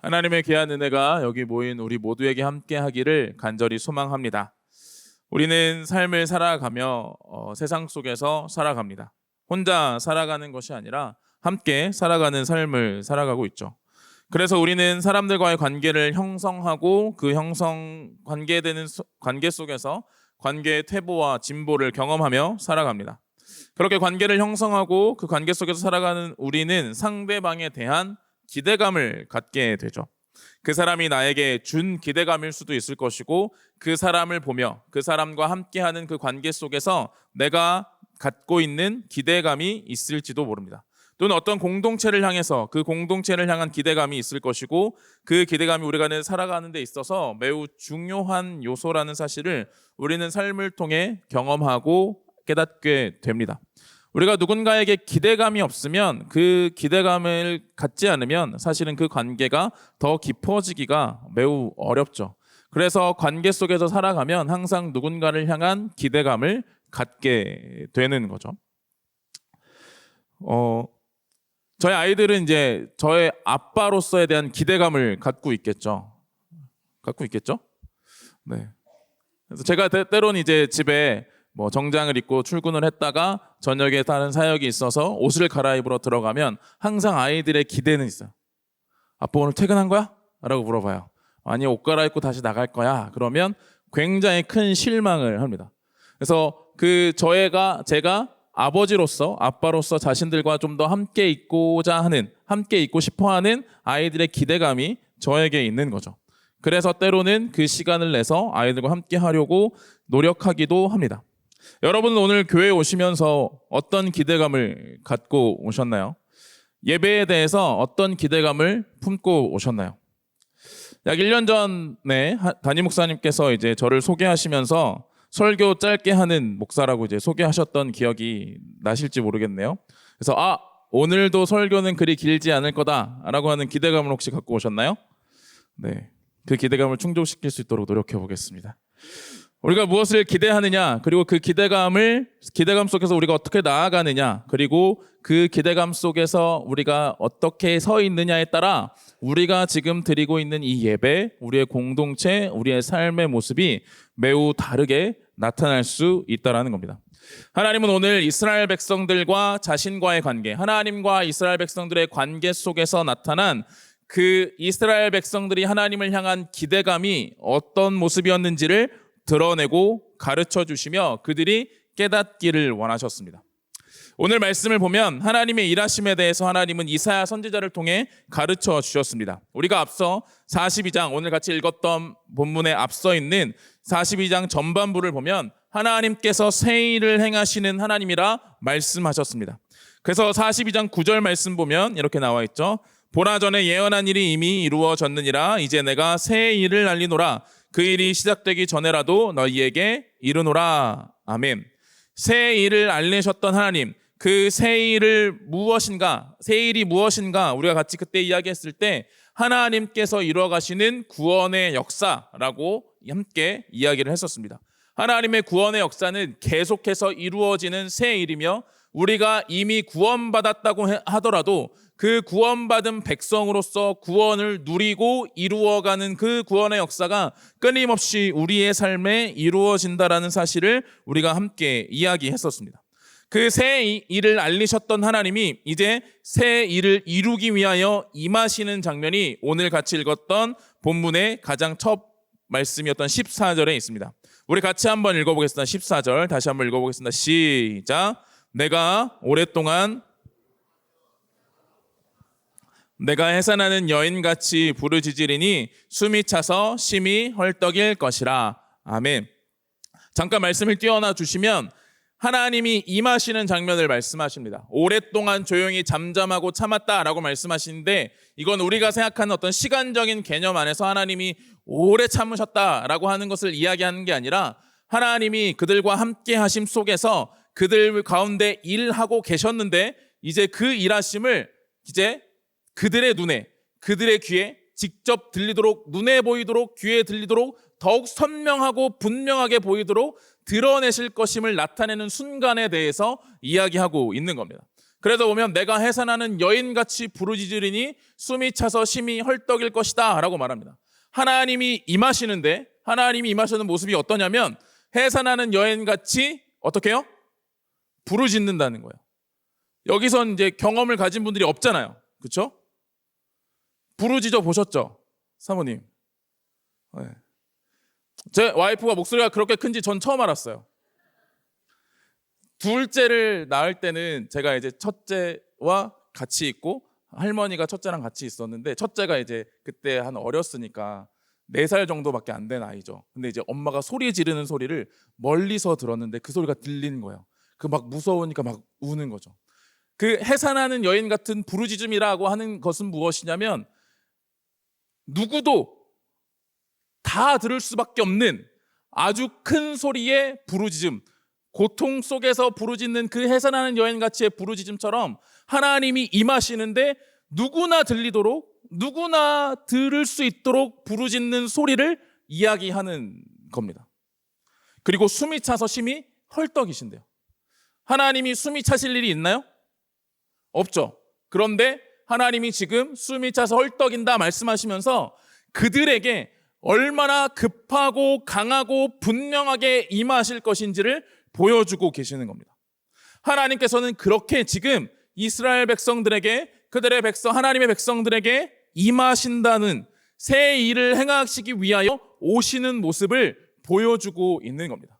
하나님의 귀한 은혜가 여기 모인 우리 모두에게 함께 하기를 간절히 소망합니다. 우리는 삶을 살아가며 세상 속에서 살아갑니다. 혼자 살아가는 것이 아니라 함께 살아가는 삶을 살아가고 있죠. 그래서 우리는 사람들과의 관계를 형성하고 그 관계되는 관계 속에서 관계의 퇴보와 진보를 경험하며 살아갑니다. 그렇게 관계를 형성하고 그 관계 속에서 살아가는 우리는 상대방에 대한 기대감을 갖게 되죠. 그 사람이 나에게 준 기대감일 수도 있을 것이고, 그 사람을 보며 그 사람과 함께하는 그 관계 속에서 내가 갖고 있는 기대감이 있을지도 모릅니다. 또는 어떤 공동체를 향해서 그 공동체를 향한 기대감이 있을 것이고, 그 기대감이 우리가 살아가는 데 있어서 매우 중요한 요소라는 사실을 우리는 삶을 통해 경험하고 깨닫게 됩니다. 우리가 누군가에게 기대감이 없으면, 그 기대감을 갖지 않으면 사실은 그 관계가 더 깊어지기가 매우 어렵죠. 그래서 관계 속에서 살아가면 항상 누군가를 향한 기대감을 갖게 되는 거죠. 저희 아이들은 이제 저의 아빠로서에 대한 기대감을 갖고 있겠죠. 네. 그래서 제가 때로는 이제 집에 정장을 입고 출근을 했다가 저녁에 다른 사역이 있어서 옷을 갈아입으러 들어가면 항상 아이들의 기대는 있어요. 아빠 오늘 퇴근한 거야? 라고 물어봐요. 아니, 옷 갈아입고 다시 나갈 거야. 그러면 굉장히 큰 실망을 합니다. 그래서 제가 아버지로서, 아빠로서 자신들과 좀 더 함께 있고자 하는, 함께 있고 싶어 하는 아이들의 기대감이 저에게 있는 거죠. 그래서 때로는 그 시간을 내서 아이들과 함께 하려고 노력하기도 합니다. 여러분은 오늘 교회에 오시면서 어떤 기대감을 갖고 오셨나요? 예배에 대해서 어떤 기대감을 품고 오셨나요? 약 1년 전에 담임 목사님께서 이제 저를 소개하시면서 설교 짧게 하는 목사라고 이제 소개하셨던 기억이 나실지 모르겠네요. 그래서 오늘도 설교는 그리 길지 않을 거다라고 하는 기대감을 혹시 갖고 오셨나요? 네, 그 기대감을 충족시킬 수 있도록 노력해 보겠습니다. 우리가 무엇을 기대하느냐, 그리고 그 기대감 속에서 우리가 어떻게 나아가느냐, 그리고 그 기대감 속에서 우리가 어떻게 서 있느냐에 따라 우리가 지금 드리고 있는 이 예배, 우리의 공동체, 우리의 삶의 모습이 매우 다르게 나타날 수 있다는 겁니다. 하나님은 오늘 이스라엘 백성들과 자신과의 관계, 하나님과 이스라엘 백성들의 관계 속에서 나타난 그 이스라엘 백성들이 하나님을 향한 기대감이 어떤 모습이었는지를 드러내고 가르쳐 주시며 그들이 깨닫기를 원하셨습니다. 오늘 말씀을 보면 하나님의 일하심에 대해서 하나님은 이사야 선지자를 통해 가르쳐 주셨습니다. 우리가 앞서 42장, 오늘 같이 읽었던 본문에 앞서 있는 42장 전반부를 보면 하나님께서 새 일을 행하시는 하나님이라 말씀하셨습니다. 그래서 42장 9절 말씀 보면 이렇게 나와 있죠. 보라, 전에 예언한 일이 이미 이루어졌느니라. 이제 내가 새 일을 알리노라. 그 일이 시작되기 전에라도 너희에게 이르노라. 아멘. 새 일을 알리셨던 하나님, 그 새 일이 무엇인가, 우리가 같이 그때 이야기했을 때 하나님께서 이루어가시는 구원의 역사라고 함께 이야기를 했었습니다. 하나님의 구원의 역사는 계속해서 이루어지는 새 일이며, 우리가 이미 구원받았다고 하더라도 그 구원받은 백성으로서 구원을 누리고 이루어가는 그 구원의 역사가 끊임없이 우리의 삶에 이루어진다라는 사실을 우리가 함께 이야기했었습니다. 그 새 일을 알리셨던 하나님이 이제 새 일을 이루기 위하여 임하시는 장면이 오늘 같이 읽었던 본문의 가장 첫 말씀이었던 14절에 있습니다. 우리 같이 한번 읽어보겠습니다. 14절 다시 한번 읽어보겠습니다. 시작. 내가 해산하는 여인같이 부르짖으리니 숨이 차서 심히 헐떡일 것이라. 아멘. 잠깐 말씀을 띄워놔 주시면 하나님이 임하시는 장면을 말씀하십니다. 오랫동안 조용히 잠잠하고 참았다라고 말씀하시는데, 이건 우리가 생각하는 어떤 시간적인 개념 안에서 하나님이 오래 참으셨다라고 하는 것을 이야기하는 게 아니라, 하나님이 그들과 함께 하심 속에서 그들 가운데 일하고 계셨는데, 이제 그 일하심을 이제 그들의 눈에, 그들의 귀에 직접 들리도록, 눈에 보이도록, 귀에 들리도록 더욱 선명하고 분명하게 보이도록 드러내실 것임을 나타내는 순간에 대해서 이야기하고 있는 겁니다. 그래서 보면 내가 해산하는 여인같이 부르짖으리니 숨이 차서 심히 헐떡일 것이다 라고 말합니다. 하나님이 임하시는 모습이 어떠냐면 해산하는 여인같이 어떻게 해요? 부르짖는다는 거예요. 여기선 이제 경험을 가진 분들이 없잖아요. 그렇죠? 부르짖어 보셨죠? 사모님. 네. 제 와이프가 목소리가 그렇게 큰지 전 처음 알았어요. 둘째를 낳을 때는 제가 이제 첫째와 같이 있고 할머니가 첫째랑 같이 있었는데 첫째가 이제 그때 한 어렸으니까 4살 정도밖에 안 된 아이죠. 근데 이제 엄마가 소리 지르는 소리를 멀리서 들었는데 그 소리가 들리는 거예요. 그 막 무서우니까 막 우는 거죠. 그 해산하는 여인 같은 부르짖음이라고 하는 것은 무엇이냐면 누구도 다 들을 수밖에 없는 아주 큰 소리의 부르짖음, 고통 속에서 부르짖는 그 해산하는 여인같이의 부르짖음처럼 하나님이 임하시는데 누구나 들리도록, 누구나 들을 수 있도록 부르짖는 소리를 이야기하는 겁니다. 그리고 숨이 차서 심히 헐떡이신대요. 하나님이 숨이 차실 일이 있나요? 없죠. 그런데 하나님이 지금 숨이 차서 헐떡인다 말씀하시면서 그들에게 얼마나 급하고 강하고 분명하게 임하실 것인지를 보여주고 계시는 겁니다. 하나님께서는 그렇게 지금 이스라엘 백성들에게, 그들의 백성, 하나님의 백성들에게 임하신다는 새 일을 행하시기 위하여 오시는 모습을 보여주고 있는 겁니다.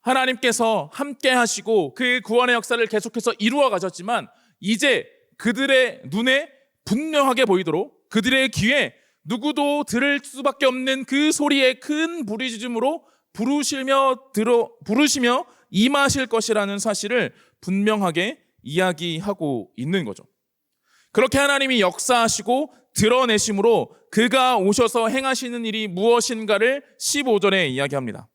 하나님께서 함께 하시고 그 구원의 역사를 계속해서 이루어 가셨지만 이제 그들의 눈에 분명하게 보이도록 그들의 귀에 누구도 들을 수밖에 없는 그 소리의 큰 부르짖음으로 부르시며 임하실 것이라는 사실을 분명하게 이야기하고 있는 거죠. 그렇게 하나님이 역사하시고 드러내심으로 그가 오셔서 행하시는 일이 무엇인가를 15절에 이야기합니다.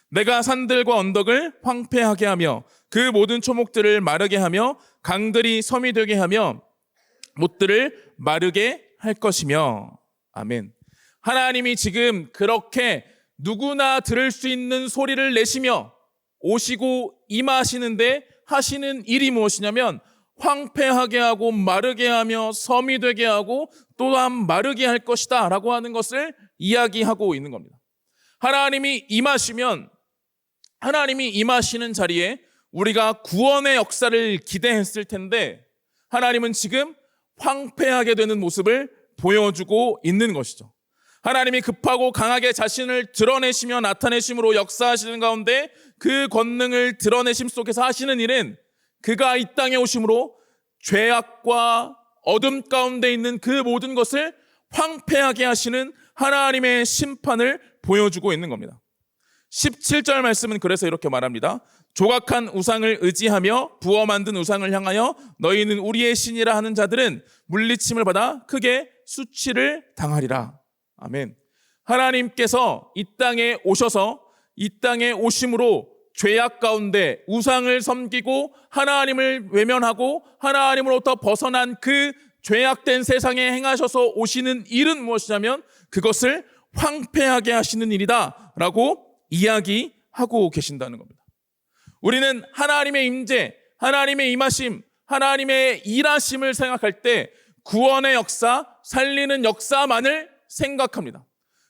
내가 산들과 언덕을 황폐하게 하며 그 모든 초목들을 마르게 하며 강들이 섬이 되게 하며 못들을 마르게 할 것이며. 아멘. 하나님이 지금 그렇게 누구나 들을 수 있는 소리를 내시며 오시고 임하시는데 하시는 일이 무엇이냐면 황폐하게 하고 마르게 하며 섬이 되게 하고 또한 마르게 할 것이다 라고 하는 것을 이야기하고 있는 겁니다. 하나님이 임하시는 자리에 우리가 구원의 역사를 기대했을 텐데 하나님은 지금 황폐하게 되는 모습을 보여주고 있는 것이죠. 하나님이 급하고 강하게 자신을 드러내시며 나타내심으로 역사하시는 가운데 그 권능을 드러내심 속에서 하시는 일은 그가 이 땅에 오심으로 죄악과 어둠 가운데 있는 그 모든 것을 황폐하게 하시는 하나님의 심판을 보여주고 있는 겁니다. 17절 말씀은 그래서 이렇게 말합니다. 조각한 우상을 의지하며 부어 만든 우상을 향하여 너희는 우리의 신이라 하는 자들은 물리침을 받아 크게 수치를 당하리라. 아멘. 하나님께서 이 땅에 오셔서 이 땅에 오심으로 죄악 가운데 우상을 섬기고 하나님을 외면하고 하나님으로부터 벗어난 그 죄악된 세상에 행하셔서 오시는 일은 무엇이냐면 그것을 황폐하게 하시는 일이다 라고 이야기하고 계신다는 겁니다. 우리는 하나님의 임재, 하나님의 임하심, 하나님의 일하심을 생각할 때 구원의 역사, 살리는 역사만을 생각합니다.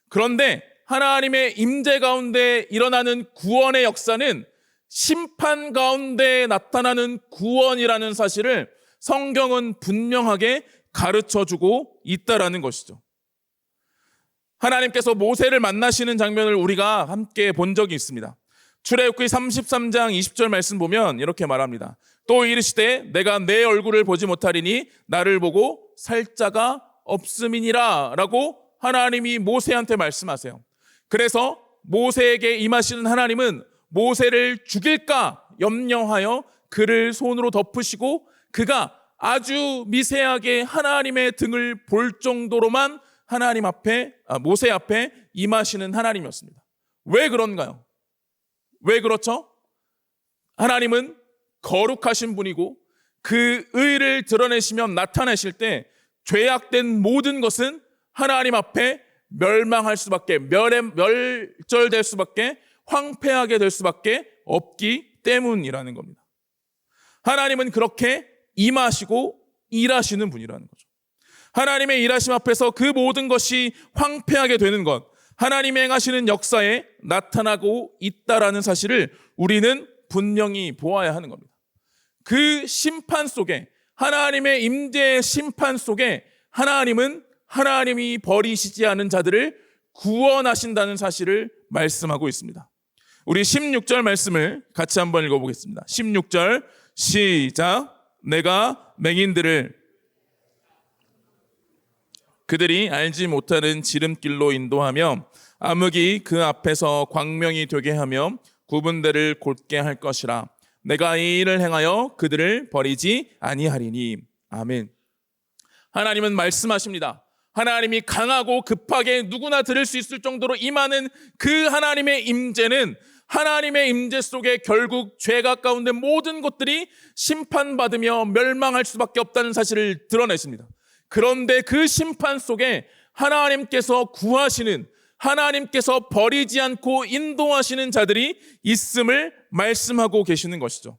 그런데 하나님의 임재 가운데 일어나는 구원의 역사는 심판 가운데 나타나는 구원이라는 사실을 성경은 분명하게 가르쳐주고 있다라는 것이죠. 하나님께서 모세를 만나시는 장면을 우리가 함께 본 적이 있습니다. 출애굽기 33장 20절 말씀 보면 이렇게 말합니다. 또 이르시되 내가 내 얼굴을 보지 못하리니 나를 보고 살 자가 없음이니라 라고 하나님이 모세한테 말씀하세요. 그래서 모세에게 임하시는 하나님은 모세를 죽일까 염려하여 그를 손으로 덮으시고 그가 아주 미세하게 하나님의 등을 볼 정도로만 모세 앞에 임하시는 하나님이었습니다. 왜 그런가요? 왜 그렇죠? 하나님은 거룩하신 분이고 그 의를 드러내시며 나타내실 때 죄악된 모든 것은 하나님 앞에 멸망할 수밖에, 멸절될 수밖에, 황폐하게 될 수밖에 없기 때문이라는 겁니다. 하나님은 그렇게 임하시고 일하시는 분이라는 거죠. 하나님의 일하심 앞에서 그 모든 것이 황폐하게 되는 것, 하나님이 행하시는 역사에 나타나고 있다라는 사실을 우리는 분명히 보아야 하는 겁니다. 그 심판 속에, 하나님의 임재의 심판 속에 하나님은 하나님이 버리시지 않은 자들을 구원하신다는 사실을 말씀하고 있습니다. 우리 16절 말씀을 같이 한번 읽어보겠습니다. 16절 시작. 내가 맹인들을 그들이 알지 못하는 지름길로 인도하며 암흑이 그 앞에서 광명이 되게 하며 구분대를 곧게 할 것이라. 내가 이 일을 행하여 그들을 버리지 아니하리니. 아멘. 하나님은 말씀하십니다. 하나님이 강하고 급하게 누구나 들을 수 있을 정도로 임하는 그 하나님의 임재는, 하나님의 임재 속에 결국 죄가 가운데 모든 것들이 심판받으며 멸망할 수밖에 없다는 사실을 드러내십니다. 그런데 그 심판 속에 하나님께서 구하시는, 하나님께서 버리지 않고 인도하시는 자들이 있음을 말씀하고 계시는 것이죠.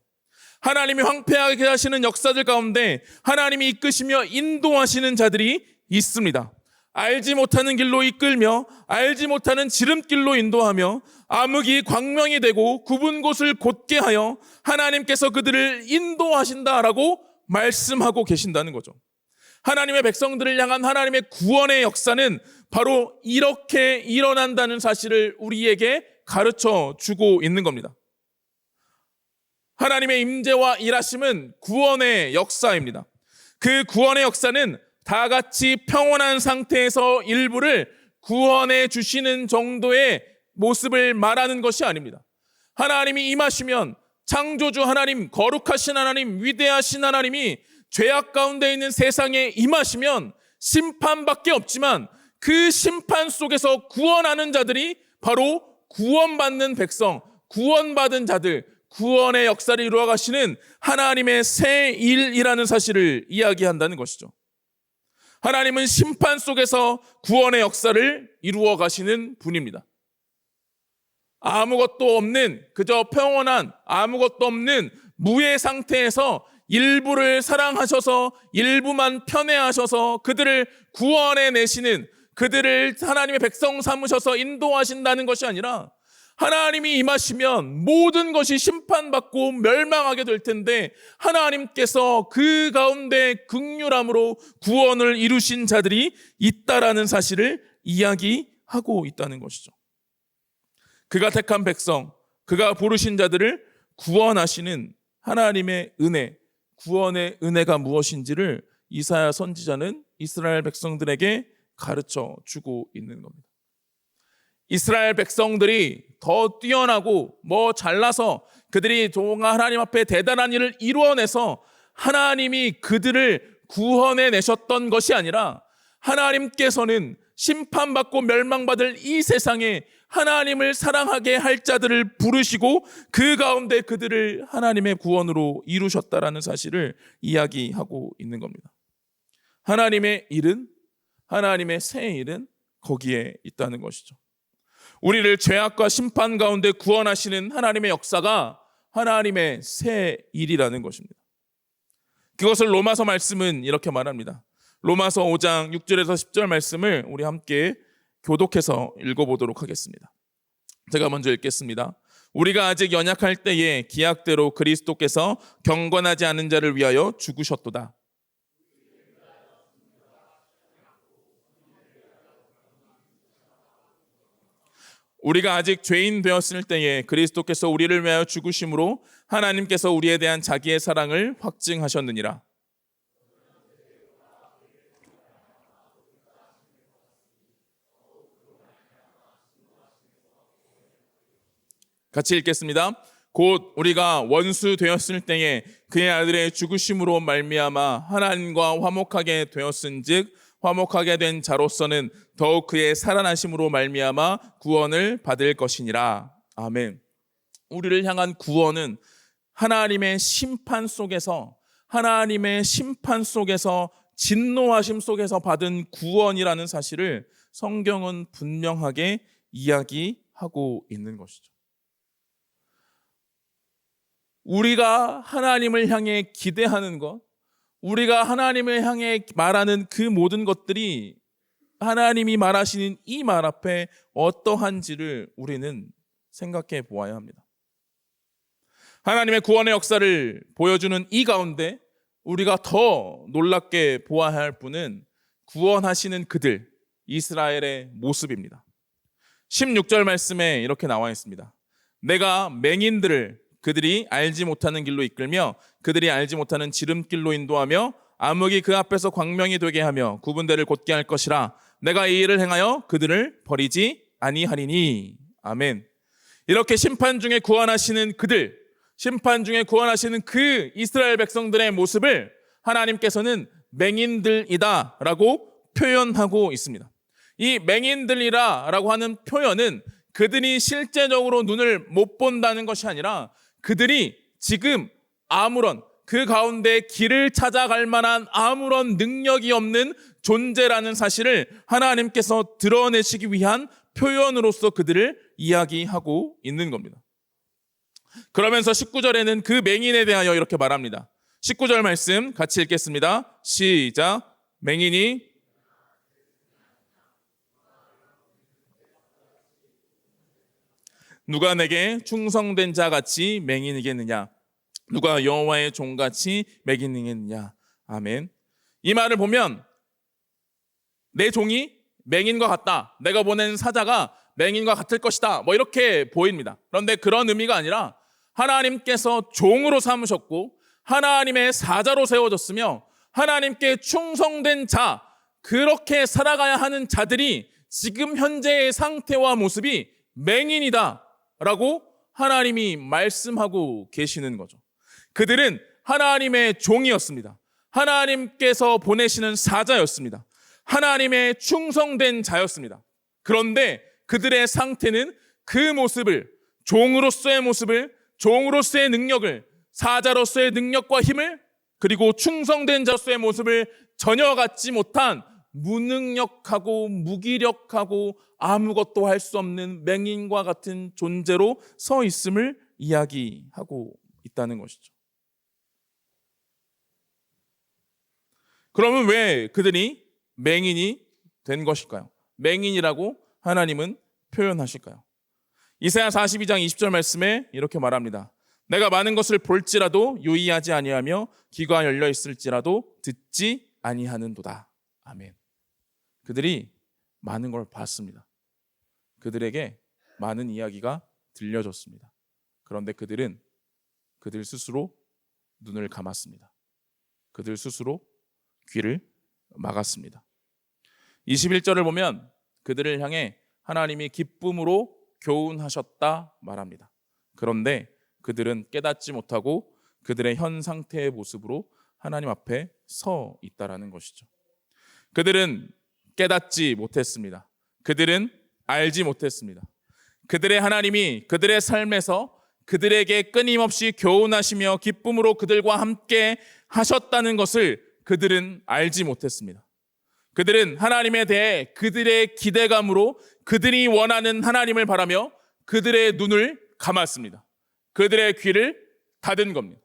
하나님이 황폐하게 하시는 역사들 가운데 하나님이 이끄시며 인도하시는 자들이 있습니다. 알지 못하는 길로 이끌며 알지 못하는 지름길로 인도하며 암흑이 광명이 되고 굽은 곳을 곧게 하여 하나님께서 그들을 인도하신다라고 말씀하고 계신다는 거죠. 하나님의 백성들을 향한 하나님의 구원의 역사는 바로 이렇게 일어난다는 사실을 우리에게 가르쳐 주고 있는 겁니다. 하나님의 임재와 일하심은 구원의 역사입니다. 그 구원의 역사는 다 같이 평온한 상태에서 일부를 구원해 주시는 정도의 모습을 말하는 것이 아닙니다. 하나님이 임하시면 창조주 하나님, 거룩하신 하나님, 위대하신 하나님이 죄악 가운데 있는 세상에 임하시면 심판밖에 없지만 그 심판 속에서 구원하는 자들이 바로 구원받는 백성, 구원받은 자들, 구원의 역사를 이루어 가시는 하나님의 새 일이라는 사실을 이야기한다는 것이죠. 하나님은 심판 속에서 구원의 역사를 이루어 가시는 분입니다. 아무것도 없는, 그저 평온한, 아무것도 없는 무의 상태에서 일부를 사랑하셔서 일부만 편애하셔서 그들을 구원해 내시는, 그들을 하나님의 백성 삼으셔서 인도하신다는 것이 아니라 하나님이 임하시면 모든 것이 심판받고 멸망하게 될 텐데 하나님께서 그 가운데 긍휼함으로 구원을 이루신 자들이 있다라는 사실을 이야기하고 있다는 것이죠. 그가 택한 백성, 그가 부르신 자들을 구원하시는 하나님의 은혜, 구원의 은혜가 무엇인지를 이사야 선지자는 이스라엘 백성들에게 가르쳐 주고 있는 겁니다. 이스라엘 백성들이 더 뛰어나고 잘나서 그들이 동아 하나님 앞에 대단한 일을 이루어내서 하나님이 그들을 구원해 내셨던 것이 아니라 하나님께서는 심판받고 멸망받을 이 세상에 하나님을 사랑하게 할 자들을 부르시고 그 가운데 그들을 하나님의 구원으로 이루셨다라는 사실을 이야기하고 있는 겁니다. 하나님의 일은, 하나님의 새 일은 거기에 있다는 것이죠. 우리를 죄악과 심판 가운데 구원하시는 하나님의 역사가 하나님의 새 일이라는 것입니다. 그것을 로마서 말씀은 이렇게 말합니다. 로마서 5장 6절에서 10절 말씀을 우리 함께 교독해서 읽어보도록 하겠습니다. 제가 먼저 읽겠습니다. 우리가 아직 연약할 때에 기약대로 그리스도께서 경건하지 않은 자를 위하여 죽으셨도다. 우리가 아직 죄인 되었을 때에 그리스도께서 우리를 위하여 죽으심으로 하나님께서 우리에 대한 자기의 사랑을 확증하셨느니라. 같이 읽겠습니다. 곧 우리가 원수 되었을 때에 그의 아들의 죽으심으로 말미암아 하나님과 화목하게 되었은즉 화목하게 된 자로서는 더욱 그의 살아나심으로 말미암아 구원을 받을 것이니라. 아멘. 우리를 향한 구원은 하나님의 심판 속에서, 하나님의 심판 속에서, 진노하심 속에서 받은 구원이라는 사실을 성경은 분명하게 이야기하고 있는 것이죠. 우리가 하나님을 향해 기대하는 것, 우리가 하나님을 향해 말하는 그 모든 것들이 하나님이 말하시는 이 말 앞에 어떠한지를 우리는 생각해 보아야 합니다. 하나님의 구원의 역사를 보여주는 이 가운데 우리가 더 놀랍게 보아야 할 분은 구원하시는 그들, 이스라엘의 모습입니다. 16절 말씀에 이렇게 나와 있습니다. 내가 맹인들을 그들이 알지 못하는 길로 이끌며 그들이 알지 못하는 지름길로 인도하며 암흑이 그 앞에서 광명이 되게 하며 구분대를 곧게 할 것이라. 내가 이 일을 행하여 그들을 버리지 아니하리니. 아멘. 이렇게 심판 중에 구원하시는 그들, 심판 중에 구원하시는 그 이스라엘 백성들의 모습을 하나님께서는 맹인들이다 라고 표현하고 있습니다. 이 맹인들이라 라고 하는 표현은 그들이 실제적으로 눈을 못 본다는 것이 아니라 그들이 지금 아무런 그 가운데 길을 찾아갈 만한 아무런 능력이 없는 존재라는 사실을 하나님께서 드러내시기 위한 표현으로서 그들을 이야기하고 있는 겁니다. 그러면서 19절에는 그 맹인에 대하여 이렇게 말합니다. 19절 말씀 같이 읽겠습니다. 시작. 맹인이 누가 내게 충성된 자 같이 맹인이겠느냐? 누가 여호와의 종같이 맹인이겠느냐? 아멘. 이 말을 보면 내 종이 맹인과 같다. 내가 보낸 사자가 맹인과 같을 것이다. 뭐 이렇게 보입니다. 그런데 그런 의미가 아니라 하나님께서 종으로 삼으셨고 하나님의 사자로 세워졌으며 하나님께 충성된 자, 그렇게 살아가야 하는 자들이 지금 현재의 상태와 모습이 맹인이다 라고 하나님이 말씀하고 계시는 거죠. 그들은 하나님의 종이었습니다. 하나님께서 보내시는 사자였습니다. 하나님의 충성된 자였습니다. 그런데 그들의 상태는 그 모습을, 종으로서의 모습을, 종으로서의 능력을, 사자로서의 능력과 힘을, 그리고 충성된 자로서의 모습을 전혀 갖지 못한 무능력하고 무기력하고 아무것도 할 수 없는 맹인과 같은 존재로 서 있음을 이야기하고 있다는 것이죠. 그러면 왜 그들이 맹인이 된 것일까요? 맹인이라고 하나님은 표현하실까요? 이사야 42장 20절 말씀에 이렇게 말합니다. 내가 많은 것을 볼지라도 유의하지 아니하며 귀가 열려 있을지라도 듣지 아니하는도다. 아멘. 그들이 많은 걸 봤습니다. 그들에게 많은 이야기가 들려졌습니다. 그런데 그들은 그들 스스로 눈을 감았습니다. 그들 스스로 귀를 막았습니다. 21절을 보면 그들을 향해 하나님이 기쁨으로 교훈하셨다 말합니다. 그런데 그들은 깨닫지 못하고 그들의 현 상태의 모습으로 하나님 앞에 서 있다라는 것이죠. 그들은 깨닫지 못했습니다. 그들은 알지 못했습니다. 그들의 하나님이 그들의 삶에서 그들에게 끊임없이 교훈하시며 기쁨으로 그들과 함께 하셨다는 것을 그들은 알지 못했습니다. 그들은 하나님에 대해 그들의 기대감으로 그들이 원하는 하나님을 바라며 그들의 눈을 감았습니다. 그들의 귀를 닫은 겁니다.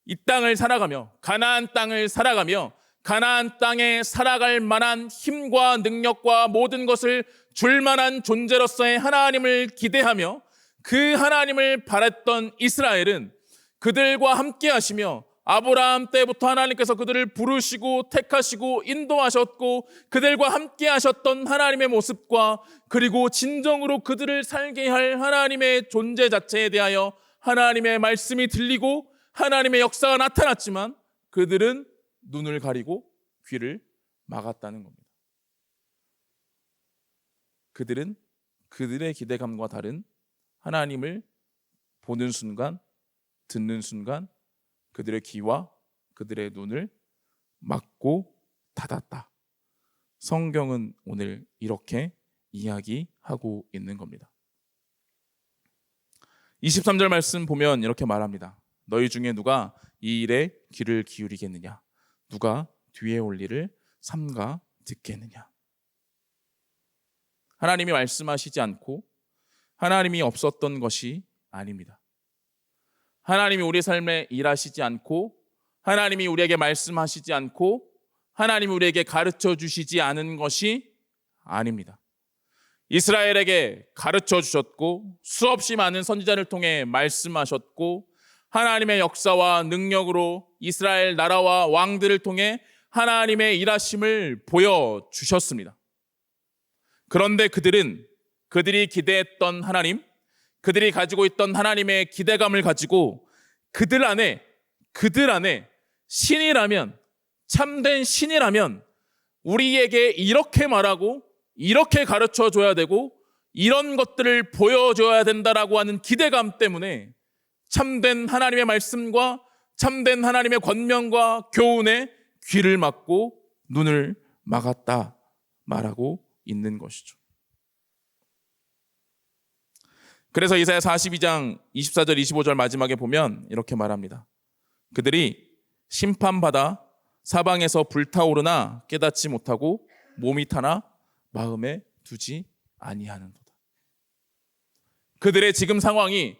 이 땅을 살아가며 가나안 땅을 살아가며 가나안 땅에 살아갈 만한 힘과 능력과 모든 것을 줄 만한 존재로서의 하나님을 기대하며 그 하나님을 바랐던 이스라엘은 그들과 함께 하시며 아브라함 때부터 하나님께서 그들을 부르시고 택하시고 인도하셨고 그들과 함께 하셨던 하나님의 모습과 그리고 진정으로 그들을 살게 할 하나님의 존재 자체에 대하여 하나님의 말씀이 들리고 하나님의 역사가 나타났지만 그들은 눈을 가리고 귀를 막았다는 겁니다. 그들은 그들의 기대감과 다른 하나님을 보는 순간, 듣는 순간 그들의 귀와 그들의 눈을 막고 닫았다. 성경은 오늘 이렇게 이야기하고 있는 겁니다. 23절 말씀 보면 이렇게 말합니다. 너희 중에 누가 이 일에 귀를 기울이겠느냐? 누가 뒤에 올 일을 삼가 듣겠느냐? 하나님이 말씀하시지 않고 하나님이 없었던 것이 아닙니다. 하나님이 우리 삶에 일하시지 않고, 하나님이 우리에게 말씀하시지 않고, 하나님이 우리에게 가르쳐 주시지 않은 것이 아닙니다. 이스라엘에게 가르쳐 주셨고, 수없이 많은 선지자를 통해 말씀하셨고, 하나님의 역사와 능력으로 이스라엘 나라와 왕들을 통해 하나님의 일하심을 보여주셨습니다. 그런데 그들이 기대했던 하나님, 그들이 가지고 있던 하나님의 기대감을 가지고 그들 안에 신이라면, 참된 신이라면 우리에게 이렇게 말하고 이렇게 가르쳐 줘야 되고 이런 것들을 보여줘야 된다라고 하는 기대감 때문에 참된 하나님의 말씀과 참된 하나님의 권면과 교훈에 귀를 막고 눈을 막았다 말하고 있는 것이죠. 그래서 이사야 42장 24절 25절 마지막에 보면 이렇게 말합니다. 그들이 심판받아 사방에서 불타오르나 깨닫지 못하고 몸이 타나 마음에 두지 아니하는도다. 그들의 지금 상황이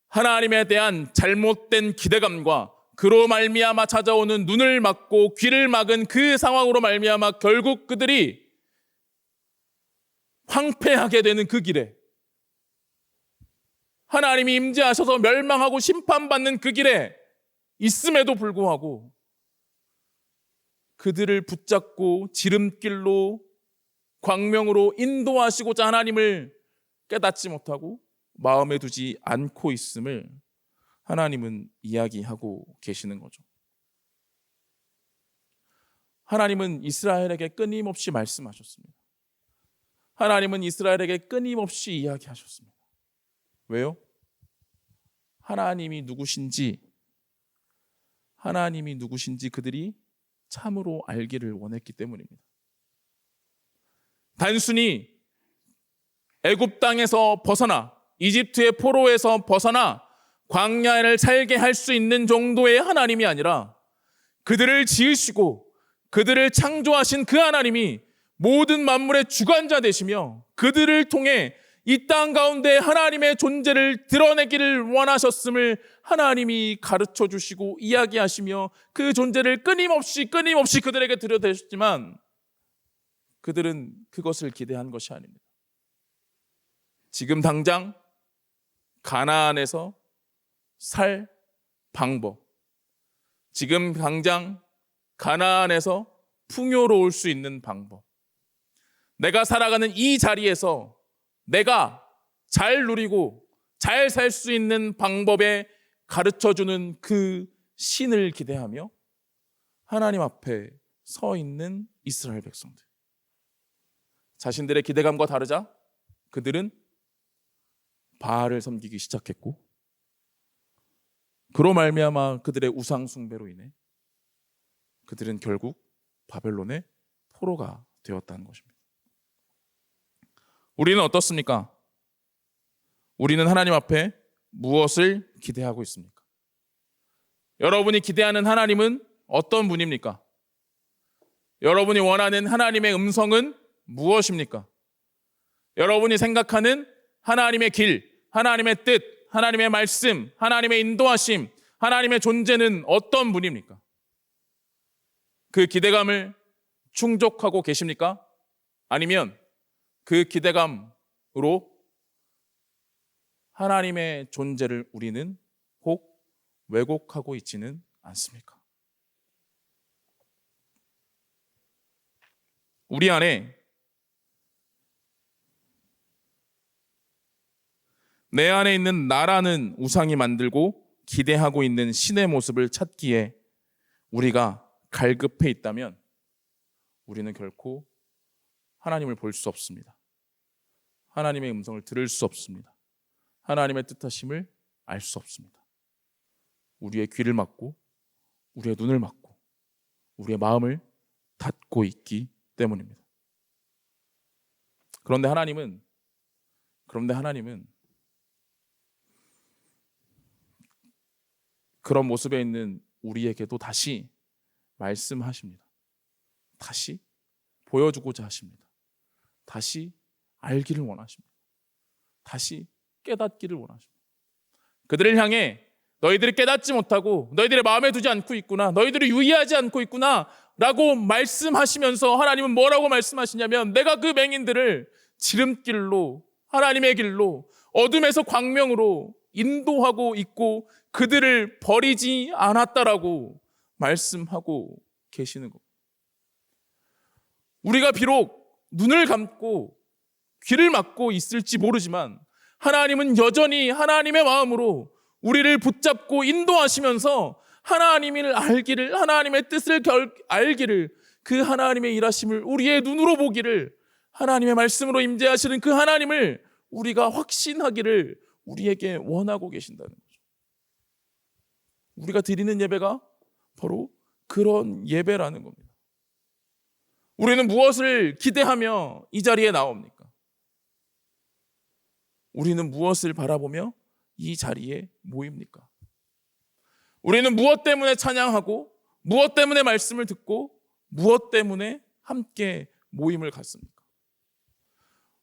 하나님에 대한 잘못된 기대감과 그로 말미암아 찾아오는 눈을 막고 귀를 막은 그 상황으로 말미암아 결국 그들이 황폐하게 되는 그 길에, 하나님이 임재하셔서 멸망하고 심판받는 그 길에 있음에도 불구하고 그들을 붙잡고 지름길로 광명으로 인도하시고자 하나님을 깨닫지 못하고 마음에 두지 않고 있음을 하나님은 이야기하고 계시는 거죠. 하나님은 이스라엘에게 끊임없이 말씀하셨습니다. 하나님은 이스라엘에게 끊임없이 이야기하셨습니다. 왜요? 하나님이 누구신지 그들이 참으로 알기를 원했기 때문입니다. 단순히 애굽 땅에서 벗어나 이집트의 포로에서 벗어나 광야를 살게 할 수 있는 정도의 하나님이 아니라 그들을 지으시고 그들을 창조하신 그 하나님이 모든 만물의 주관자 되시며 그들을 통해 이 땅 가운데 하나님의 존재를 드러내기를 원하셨음을 하나님이 가르쳐 주시고 이야기하시며 그 존재를 끊임없이 그들에게 들여대셨지만 그들은 그것을 기대한 것이 아닙니다. 지금 당장 가나안에서 살 방법, 지금 당장 가나안에서 풍요로울 수 있는 방법, 내가 살아가는 이 자리에서 내가 잘 누리고 잘 살 수 있는 방법에 가르쳐주는 그 신을 기대하며 하나님 앞에 서 있는 이스라엘 백성들, 자신들의 기대감과 다르자 그들은 바알을 섬기기 시작했고, 그로 말미암아 그들의 우상 숭배로 인해 그들은 결국 바벨론의 포로가 되었다는 것입니다. 우리는 어떻습니까? 우리는 하나님 앞에 무엇을 기대하고 있습니까? 여러분이 기대하는 하나님은 어떤 분입니까? 여러분이 원하는 하나님의 음성은 무엇입니까? 여러분이 생각하는 하나님의 길, 하나님의 뜻, 하나님의 말씀, 하나님의 인도하심, 하나님의 존재는 어떤 분입니까? 그 기대감을 충족하고 계십니까? 아니면 그 기대감으로 하나님의 존재를 우리는 혹 왜곡하고 있지는 않습니까? 우리 안에 내 안에 있는 나라는 우상이 만들고 기대하고 있는 신의 모습을 찾기에 우리가 갈급해 있다면 우리는 결코 하나님을 볼 수 없습니다. 하나님의 음성을 들을 수 없습니다. 하나님의 뜻하심을 알 수 없습니다. 우리의 귀를 막고 우리의 눈을 막고 우리의 마음을 닫고 있기 때문입니다. 그런데 하나님은 그런 모습에 있는 우리에게도 다시 말씀하십니다. 다시 보여주고자 하십니다. 다시 알기를 원하십니다. 다시 깨닫기를 원하십니다. 그들을 향해 너희들이 깨닫지 못하고 너희들의 마음에 두지 않고 있구나. 너희들이 유의하지 않고 있구나 라고 말씀하시면서 하나님은 뭐라고 말씀하시냐면 내가 그 맹인들을 지름길로, 하나님의 길로, 어둠에서 광명으로 인도하고 있고 그들을 버리지 않았다라고 말씀하고 계시는 겁니다. 우리가 비록 눈을 감고 귀를 막고 있을지 모르지만 하나님은 여전히 하나님의 마음으로 우리를 붙잡고 인도하시면서 하나님을 알기를, 하나님의 뜻을 알기를, 그 하나님의 일하심을 우리의 눈으로 보기를, 하나님의 말씀으로 임재하시는 그 하나님을 우리가 확신하기를 우리에게 원하고 계신다는 거죠. 우리가 드리는 예배가 바로 그런 예배라는 겁니다. 우리는 무엇을 기대하며 이 자리에 나옵니까? 우리는 무엇을 바라보며 이 자리에 모입니까? 우리는 무엇 때문에 찬양하고 무엇 때문에 말씀을 듣고 무엇 때문에 함께 모임을 갖습니까?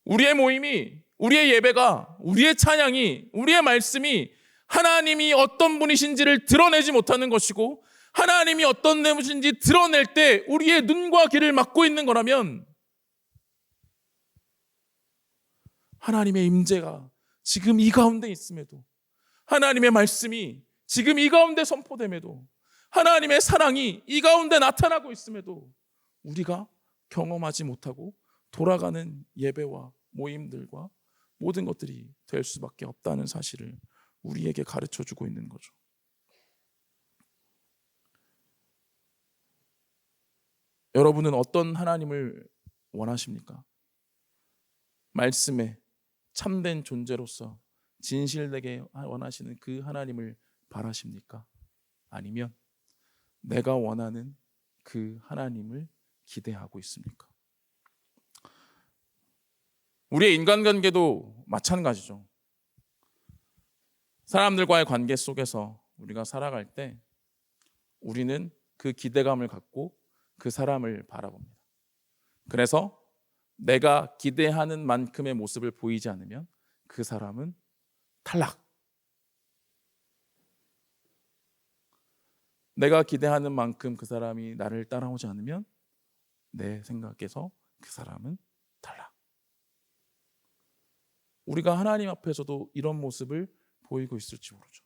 우리의 모임이, 우리의 예배가, 우리의 찬양이, 우리의 말씀이 하나님이 어떤 분이신지를 드러내지 못하는 것이고 하나님이 어떤 분이신지 드러낼 때 우리의 눈과 귀를 막고 있는 거라면 하나님의 임재가 지금 이 가운데 있음에도, 하나님의 말씀이 지금 이 가운데 선포됨에도, 하나님의 사랑이 이 가운데 나타나고 있음에도 우리가 경험하지 못하고 돌아가는 예배와 모임들과 모든 것들이 될 수밖에 없다는 사실을 우리에게 가르쳐주고 있는 거죠. 여러분은 어떤 하나님을 원하십니까? 말씀에 참된 존재로서 진실되게 원하시는 그 하나님을 바라십니까? 아니면 내가 원하는 그 하나님을 기대하고 있습니까? 우리의 인간관계도 마찬가지죠. 사람들과의 관계 속에서 우리가 살아갈 때 우리는 그 기대감을 갖고 그 사람을 바라봅니다. 그래서 내가 기대하는 만큼의 모습을 보이지 않으면 그 사람은 탈락. 내가 기대하는 만큼 그 사람이 나를 따라오지 않으면 내 생각에서 그 사람은 탈락. 우리가 하나님 앞에서도 이런 모습을 보이고 있을지 모르죠.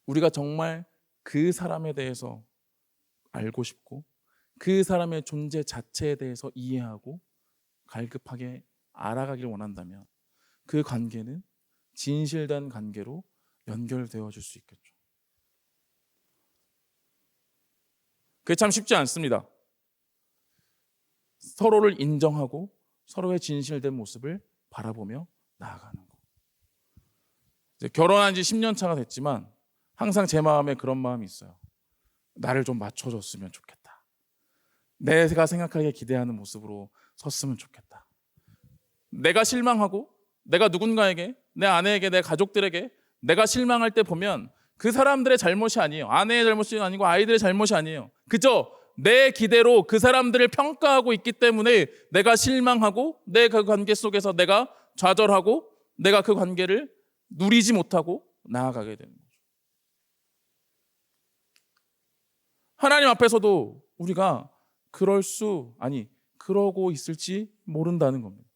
우리가 정말 그 사람에 대해서 알고 싶고 그 사람의 존재 자체에 대해서 이해하고 갈급하게 알아가길 원한다면 그 관계는 진실된 관계로 연결되어질 수 있겠죠. 그게 참 쉽지 않습니다. 서로를 인정하고 서로의 진실된 모습을 바라보며 나아가는 거. 이제 결혼한 지 10년 차가 됐지만 항상 제 마음에 그런 마음이 있어요. 나를 좀 맞춰줬으면 좋겠다. 내가 생각하기에 기대하는 모습으로 섰으면 좋겠다. 내가 실망하고 내가 누군가에게, 내 아내에게, 내 가족들에게 내가 실망할 때 보면 그 사람들의 잘못이 아니에요. 아내의 잘못이 아니고 아이들의 잘못이 아니에요. 그저 내 기대로 그 사람들을 평가하고 있기 때문에 내가 실망하고 내 그 관계 속에서 내가 좌절하고 내가 그 관계를 누리지 못하고 나아가게 되는 거죠. 하나님 앞에서도 우리가 그러고 있을지 모른다는 겁니다.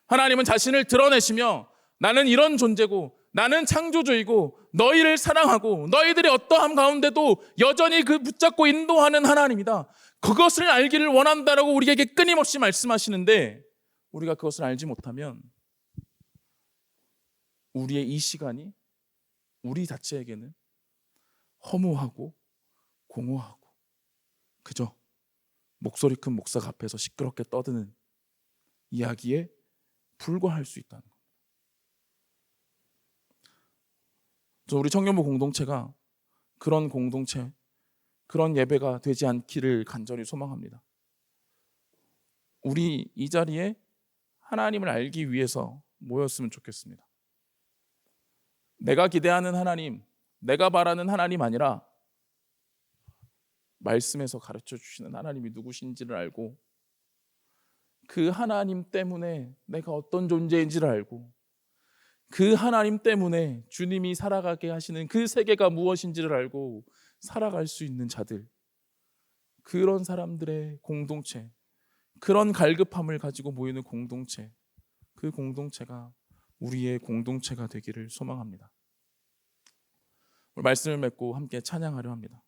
하나님은 자신을 드러내시며 나는 이런 존재고 나는 창조주이고 너희를 사랑하고 너희들의 어떠함 가운데도 여전히 그 붙잡고 인도하는 하나님이다. 그것을 알기를 원한다라고 우리에게 끊임없이 말씀하시는데 우리가 그것을 알지 못하면 우리의 이 시간이 우리 자체에게는 허무하고 공허하고 그저 목소리 큰 목사가 앞에서 시끄럽게 떠드는 이야기에 불과할 수 있다는 겁니다. 우리 청년부 공동체가 그런 공동체, 그런 예배가 되지 않기를 간절히 소망합니다. 우리 이 자리에 하나님을 알기 위해서 모였으면 좋겠습니다. 내가 기대하는 하나님, 내가 바라는 하나님 아니라 말씀에서 가르쳐 주시는 하나님이 누구신지를 알고 그 하나님 때문에 내가 어떤 존재인지를 알고 그 하나님 때문에 주님이 살아가게 하시는 그 세계가 무엇인지를 알고 살아갈 수 있는 자들, 그런 사람들의 공동체, 그런 갈급함을 가지고 모이는 공동체, 그 공동체가 우리의 공동체가 되기를 소망합니다. 오늘 말씀을 맺고 함께 찬양하려 합니다.